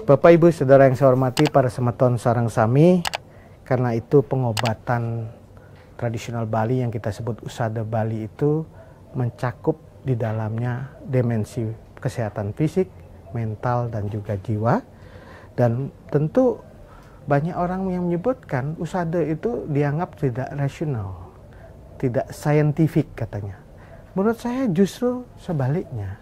Bapak Ibu Saudara yang saya hormati, para semeton sareng sami, karena itu pengobatan tradisional Bali yang kita sebut Usada Bali itu mencakup di dalamnya dimensi kesehatan fisik, mental, dan juga jiwa. Dan tentu banyak orang yang menyebutkan Usada itu dianggap tidak rasional, tidak saintifik katanya. Menurut saya justru sebaliknya.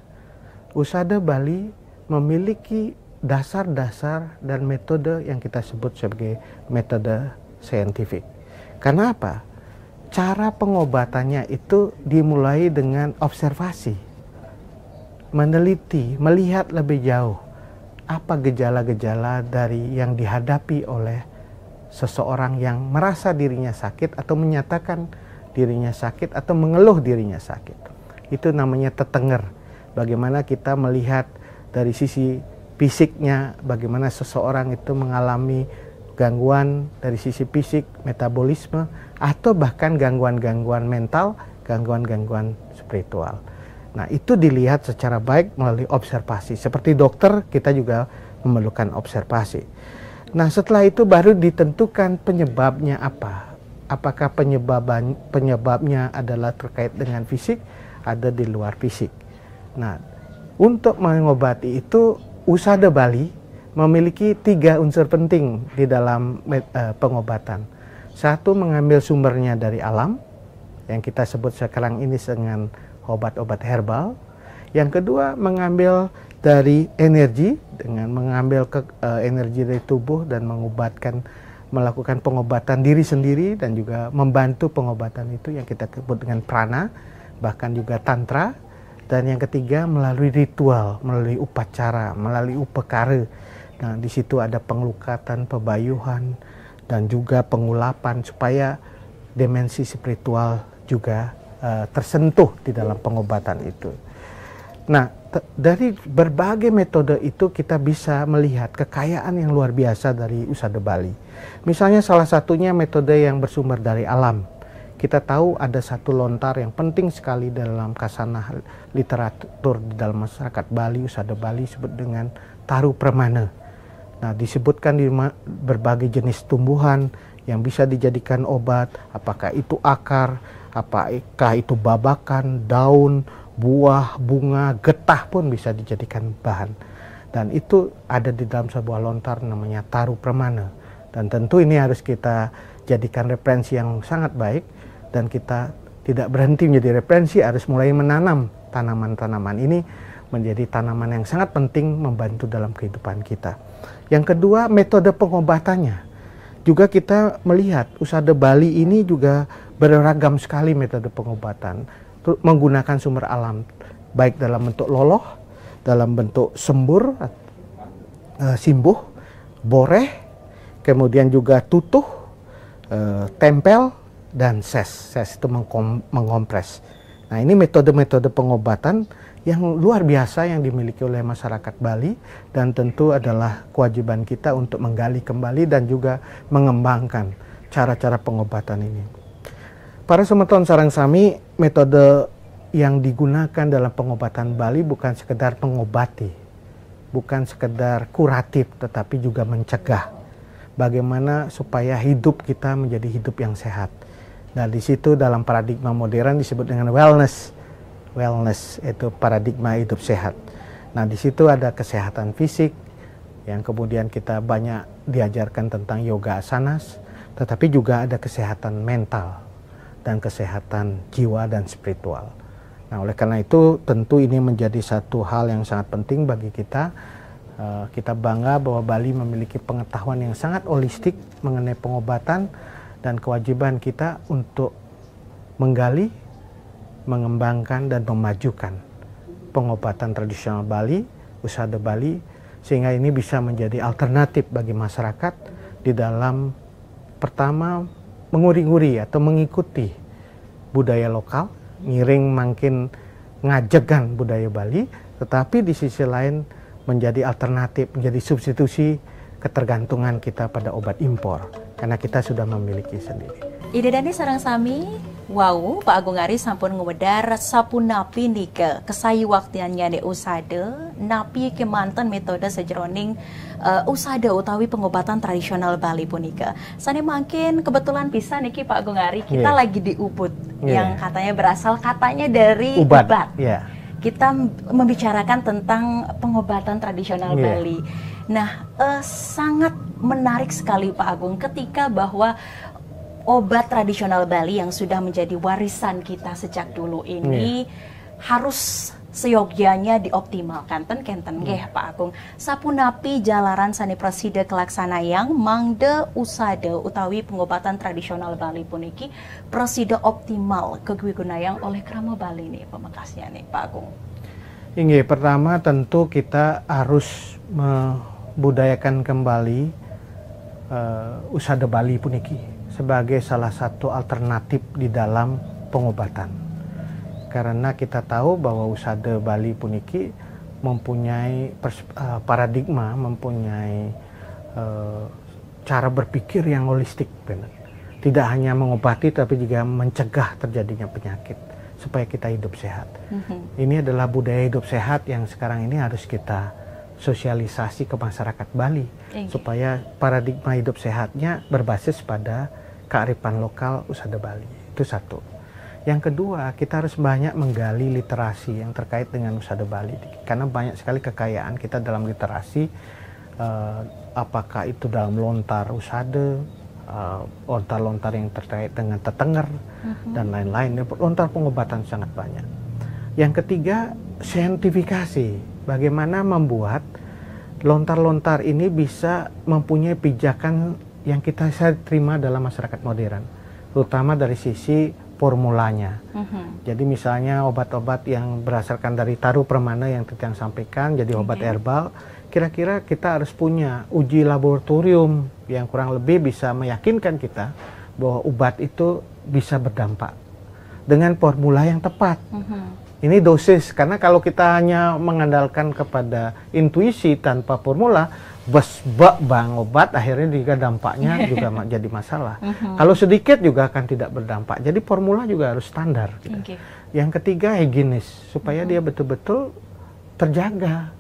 Usada Bali memiliki dasar-dasar dan metode yang kita sebut sebagai metode saintifik. Karena apa? Cara pengobatannya itu dimulai dengan observasi, meneliti, melihat lebih jauh apa gejala-gejala dari yang dihadapi oleh seseorang yang merasa dirinya sakit atau menyatakan dirinya sakit atau mengeluh dirinya sakit. Itu namanya tetenger. Bagaimana kita melihat dari sisi fisiknya, bagaimana seseorang itu mengalami gangguan dari sisi fisik, metabolisme, atau bahkan gangguan-gangguan mental, gangguan-gangguan spiritual. Nah, itu dilihat secara baik melalui observasi. Seperti dokter, kita juga memerlukan observasi. Nah, setelah itu baru ditentukan penyebabnya apa. Apakah penyebabnya adalah terkait dengan fisik, ada di luar fisik. Nah, untuk mengobati itu, Usada Bali memiliki 3 unsur penting di dalam pengobatan. Satu, mengambil sumbernya dari alam, yang kita sebut sekarang ini dengan obat-obat herbal. Yang kedua, mengambil dari energi, dengan mengambil energi dari tubuh dan melakukan pengobatan diri sendiri, dan juga membantu pengobatan itu yang kita sebut dengan prana, bahkan juga tantra. Dan yang ketiga, melalui ritual, melalui upacara, melalui upekara. Nah, di situ ada pengelukatan, pebayuhan, dan juga pengulapan supaya dimensi spiritual juga tersentuh di dalam pengobatan itu. Nah, dari berbagai metode itu kita bisa melihat kekayaan yang luar biasa dari Usada Bali. Misalnya salah satunya metode yang bersumber dari alam. Kita tahu ada satu lontar yang penting sekali dalam kasanah literatur di dalam masyarakat Bali, Usada Bali, disebut dengan taru pramana. Nah, disebutkan di berbagai jenis tumbuhan yang bisa dijadikan obat, apakah itu akar, apakah itu babakan, daun, buah, bunga, getah pun bisa dijadikan bahan. Dan itu ada di dalam sebuah lontar namanya taru pramana. Dan tentu ini harus kita jadikan referensi yang sangat baik. Dan kita tidak berhenti menjadi referensi, harus mulai menanam tanaman-tanaman ini menjadi tanaman yang sangat penting membantu dalam kehidupan kita. Yang kedua, metode pengobatannya. Juga kita melihat Usada Bali ini juga beragam sekali metode pengobatan. Menggunakan sumber alam, baik dalam bentuk loloh, dalam bentuk sembur, simbuh, boreh, kemudian juga tutuh, tempel, dan ses itu mengompres. Nah, ini metode-metode pengobatan yang luar biasa yang dimiliki oleh masyarakat Bali, dan tentu adalah kewajiban kita untuk menggali kembali dan juga mengembangkan cara-cara pengobatan ini. Para semeton sareng sami, metode yang digunakan dalam pengobatan Bali bukan sekedar mengobati, bukan sekedar kuratif, tetapi juga mencegah. Bagaimana supaya hidup kita menjadi hidup yang sehat. Nah, di situ dalam paradigma modern disebut dengan wellness. Wellness itu paradigma hidup sehat. Nah, di situ ada kesehatan fisik, yang kemudian kita banyak diajarkan tentang yoga asanas, tetapi juga ada kesehatan mental dan kesehatan jiwa dan spiritual. Nah, oleh karena itu tentu ini menjadi satu hal yang sangat penting bagi kita. Kita bangga bahwa Bali memiliki pengetahuan yang sangat holistik mengenai pengobatan, dan kewajiban kita untuk menggali, mengembangkan, dan memajukan pengobatan tradisional Bali, Usada Bali, sehingga ini bisa menjadi alternatif bagi masyarakat di dalam pertama menguri-nguri atau mengikuti budaya lokal, ngiring makin ngajegan budaya Bali, tetapi di sisi lain menjadi alternatif, menjadi substitusi ketergantungan kita pada obat impor, karena kita sudah memiliki sendiri. Ide Dani sareng sami Wow, Pak Agung Ari sampun ngwedar sapun napi nika kesayi waktiannya di usada napi kemanten metode sejroning usada utawi pengobatan tradisional Bali punika. Sane makin kebetulan bisa niki Pak Agung Ari kita lagi di Ubud yang katanya berasal katanya dari ubat. Kita membicarakan tentang pengobatan tradisional Bali. Nah, sangat menarik sekali Pak Agung ketika bahwa obat tradisional Bali yang sudah menjadi warisan kita sejak dulu ini harus seyogyanya dioptimalkan. Kenten nggih Pak Agung. Sapunapi jalaran sani prasida kelaksanayang mangde usada utawi pengobatan tradisional Bali puniki prasida optimal kegunayang oleh krama Bali nih pemekasnya nih Pak Agung. Inggih, pertama tentu kita harus membudayakan kembali usada Bali puniki sebagai salah satu alternatif di dalam pengobatan. Karena kita tahu bahwa usada Bali puniki mempunyai paradigma, mempunyai cara berpikir yang holistik, benar. Tidak hanya mengobati tapi juga mencegah terjadinya penyakit supaya kita hidup sehat. Ini adalah budaya hidup sehat yang sekarang ini harus kita sosialisasi ke masyarakat Bali supaya paradigma hidup sehatnya berbasis pada kearifan lokal usada Bali. Itu satu. Yang kedua, kita harus banyak menggali literasi yang terkait dengan usada Bali karena banyak sekali kekayaan kita dalam literasi, apakah itu dalam lontar usada, lontar-lontar yang terkait dengan tetenger dan lain-lain. Lontar pengobatan sangat banyak. Yang ketiga, saintifikasi. Bagaimana membuat lontar-lontar ini bisa mempunyai pijakan yang kita terima dalam masyarakat modern, terutama dari sisi formulanya. Jadi misalnya obat-obat yang berdasarkan dari taruh permana yang Titian sampaikan, jadi obat herbal, kira-kira kita harus punya uji laboratorium yang kurang lebih bisa meyakinkan kita bahwa obat itu bisa berdampak dengan formula yang tepat. Ini dosis, karena kalau kita hanya mengandalkan kepada intuisi tanpa formula, bang obat akhirnya juga dampaknya juga jadi masalah. Kalau sedikit juga akan tidak berdampak. Jadi formula juga harus standar. Gitu. Yang ketiga, higienis, supaya dia betul-betul terjaga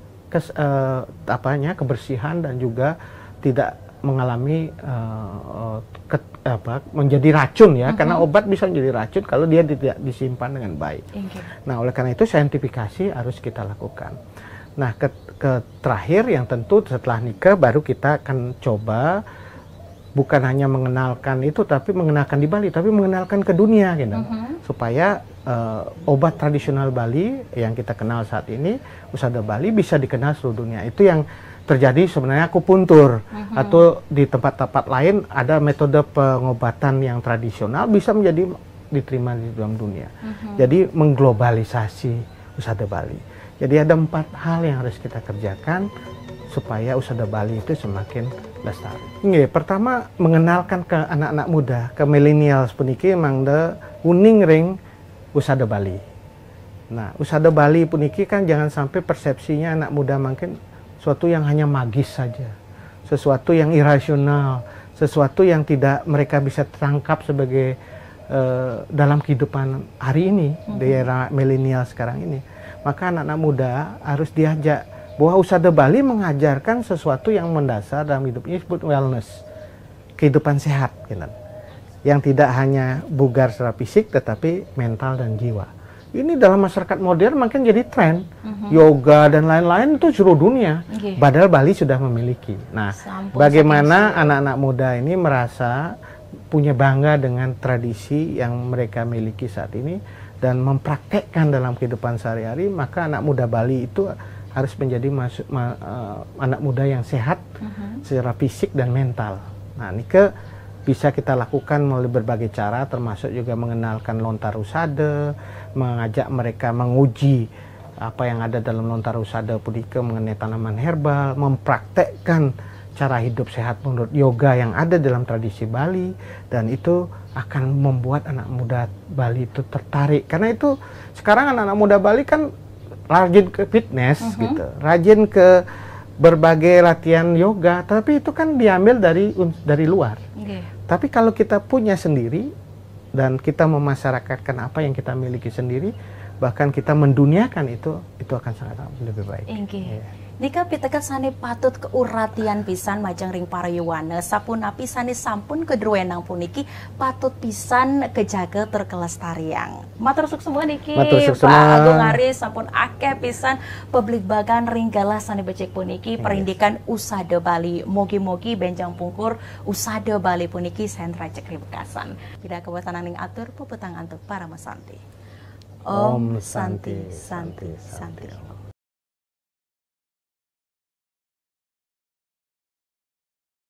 kebersihan dan juga tidak mengalami menjadi racun ya, karena obat bisa menjadi racun kalau dia tidak disimpan dengan baik. Nah, oleh karena itu saintifikasi harus kita lakukan. Nah, terakhir yang tentu setelah nikah baru kita akan coba bukan hanya mengenalkan itu, tapi mengenalkan di Bali, tapi mengenalkan ke dunia, gitu. Supaya obat tradisional Bali yang kita kenal saat ini, usada Bali, bisa dikenal seluruh dunia. Itu yang terjadi sebenarnya akupuntur atau di tempat-tempat lain ada metode pengobatan yang tradisional bisa menjadi diterima di dalam dunia. Jadi mengglobalisasi usada Bali. Jadi ada 4 hal yang harus kita kerjakan supaya usada Bali itu semakin lestari. Pertama, mengenalkan ke anak-anak muda, ke milenial puniki mangde uning ring usada Bali. Nah, usada Bali puniki kan jangan sampai persepsinya anak muda makin sesuatu yang hanya magis saja, sesuatu yang irasional, sesuatu yang tidak mereka bisa tangkap sebagai dalam kehidupan hari ini di era milenial sekarang ini. Maka anak-anak muda harus diajak bahwa usada Bali mengajarkan sesuatu yang mendasar dalam hidup ini, disebut wellness, kehidupan sehat, gitu. Yang tidak hanya bugar secara fisik tetapi mental dan jiwa. Ini dalam masyarakat modern makin jadi tren. Yoga dan lain-lain itu seluruh dunia. Padahal Bali sudah memiliki. Nah, bagaimana anak-anak muda ini merasa punya bangga dengan tradisi yang mereka miliki saat ini dan mempraktekkan dalam kehidupan sehari-hari, maka anak muda Bali itu harus menjadi anak muda yang sehat secara fisik dan mental. Nah, ini bisa kita lakukan melalui berbagai cara, termasuk juga mengenalkan lontar usada, mengajak mereka menguji apa yang ada dalam lontar usada punika mengenai tanaman herbal, mempraktekkan cara hidup sehat menurut yoga yang ada dalam tradisi Bali, dan itu akan membuat anak muda Bali itu tertarik. Karena itu sekarang anak-anak muda Bali kan rajin ke fitness gitu, rajin ke berbagai latihan yoga, tapi itu kan diambil dari luar. Tapi kalau kita punya sendiri, dan kita memasyarakatkan apa yang kita miliki sendiri, bahkan kita menduniakan itu akan sangat lebih baik. Inggih. Nika pitekat sane patut keuratian pisan majang ring parayuwana sapunapi sane sampun kedruenang puniki patut pisan kejaga terkelestarian. Matur suk semua niki Pak Agung Aris sampun akeh pisan publik bagan ringgalah sane becek puniki perindikan Usada Bali. Mogi-mogi benjang pungkur Usada Bali puniki sentra cekri bekasan. Tidak kewasanan ning atur pepetang antuk para mesanti. Om Santi Santi Santi.